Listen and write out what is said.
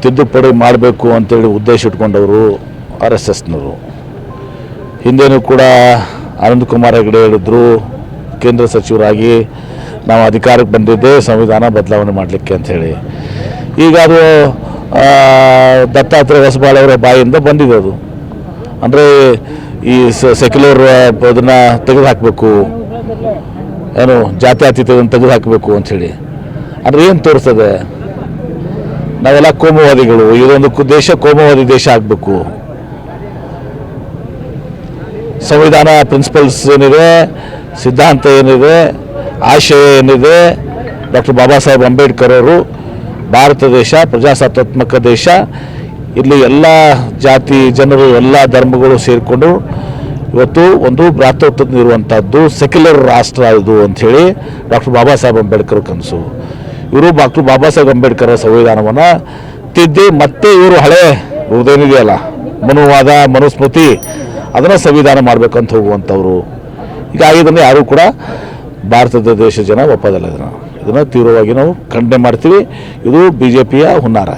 ತಿದ್ದುಪಡಿ ಮಾಡಬೇಕು ಅಂತೇಳಿ ಉದ್ದೇಶ ಇಟ್ಕೊಂಡವರು RSSನವರು. ಹಿಂದೇನೂ ಕೂಡ ಆನಂದ್ ಕುಮಾರ್ ಹೆಗಡೆ ಹೇಳಿದ್ರು, ಕೇಂದ್ರ ಸಚಿವರಾಗಿ ನಾವು ಅಧಿಕಾರಕ್ಕೆ ಬಂದಿದ್ದೆ ಸಂವಿಧಾನ ಬದಲಾವಣೆ ಮಾಡಲಿಕ್ಕೆ ಅಂಥೇಳಿ. ಈಗ ಅದು ದತ್ತಾತ್ರೇಯ ಹೊಸಬಾಳೆ ಅವರ ಬಾಯಿಂದ ಬಂದಿದೆ. ಅದು ಅಂದರೆ ಈ ಸೆಕ್ಯುಲರ್ ಅದನ್ನು ತೆಗೆದುಹಾಕಬೇಕು, ಏನು ಜಾತ್ಯತೀತವನ್ನು ತೆಗೆದುಹಾಕಬೇಕು ಅಂಥೇಳಿ. ಅಂದರೆ ಏನು ತೋರಿಸ್ತದೆ? ನಾವೆಲ್ಲ ಕೋಮುವಾದಿಗಳು, ಇದೊಂದು ದೇಶ ಕೋಮುವಾದಿ ದೇಶ ಆಗಬೇಕು. ಸಂವಿಧಾನ ಪ್ರಿನ್ಸಿಪಲ್ಸ್ ಏನಿದೆ, ಸಿದ್ಧಾಂತ ಏನಿದೆ, ಆಶಯ ಏನಿದೆ, ಡಾಕ್ಟರ್ ಬಾಬಾ ಸಾಹೇಬ್ ಅಂಬೇಡ್ಕರ್ ಅವರು ಭಾರತ ದೇಶ ಪ್ರಜಾಸತ್ತಾತ್ಮಕ ದೇಶ, ಇಲ್ಲಿ ಎಲ್ಲ ಜಾತಿ ಜನರು ಎಲ್ಲ ಧರ್ಮಗಳು ಸೇರಿಕೊಂಡು ಇವತ್ತು ಒಂದು ಭ್ರಾತೃತ್ವ ಇರುವಂಥದ್ದು ಸೆಕ್ಯುಲರ್ ರಾಷ್ಟ್ರ ಇದು ಅಂಥೇಳಿ ಡಾಕ್ಟರ್ ಬಾಬಾ ಸಾಹೇಬ್ ಅಂಬೇಡ್ಕರ್ ಕನಸು. ಇವರು ಡಾಕ್ಟರ್ ಬಾಬಾ ಸಾಹೇಬ್ ಅಂಬೇಡ್ಕರ್ ಸಂವಿಧಾನವನ್ನು ತಿದ್ದಿ ಮತ್ತೆ ಇವರು ಹಳೆ ಇದೇನಿದೆಯಲ್ಲ ಮನುವಾದ ಮನುಸ್ಮೃತಿ ಅದನ್ನು ಸಂವಿಧಾನ ಮಾಡಬೇಕಂತ ಹೋಗುವಂಥವ್ರು. ಹೀಗಾಗಿ ಇದನ್ನು ಯಾರೂ ಕೂಡ ಭಾರತದ ದೇಶ ಜನ ಒಪ್ಪೋದಿಲ್ಲ. ಇದನ್ನು ತೀವ್ರವಾಗಿ ನಾವು ಖಂಡನೆ ಮಾಡ್ತೀವಿ. ಇದು BJPಯ ಹುನ್ನಾರ.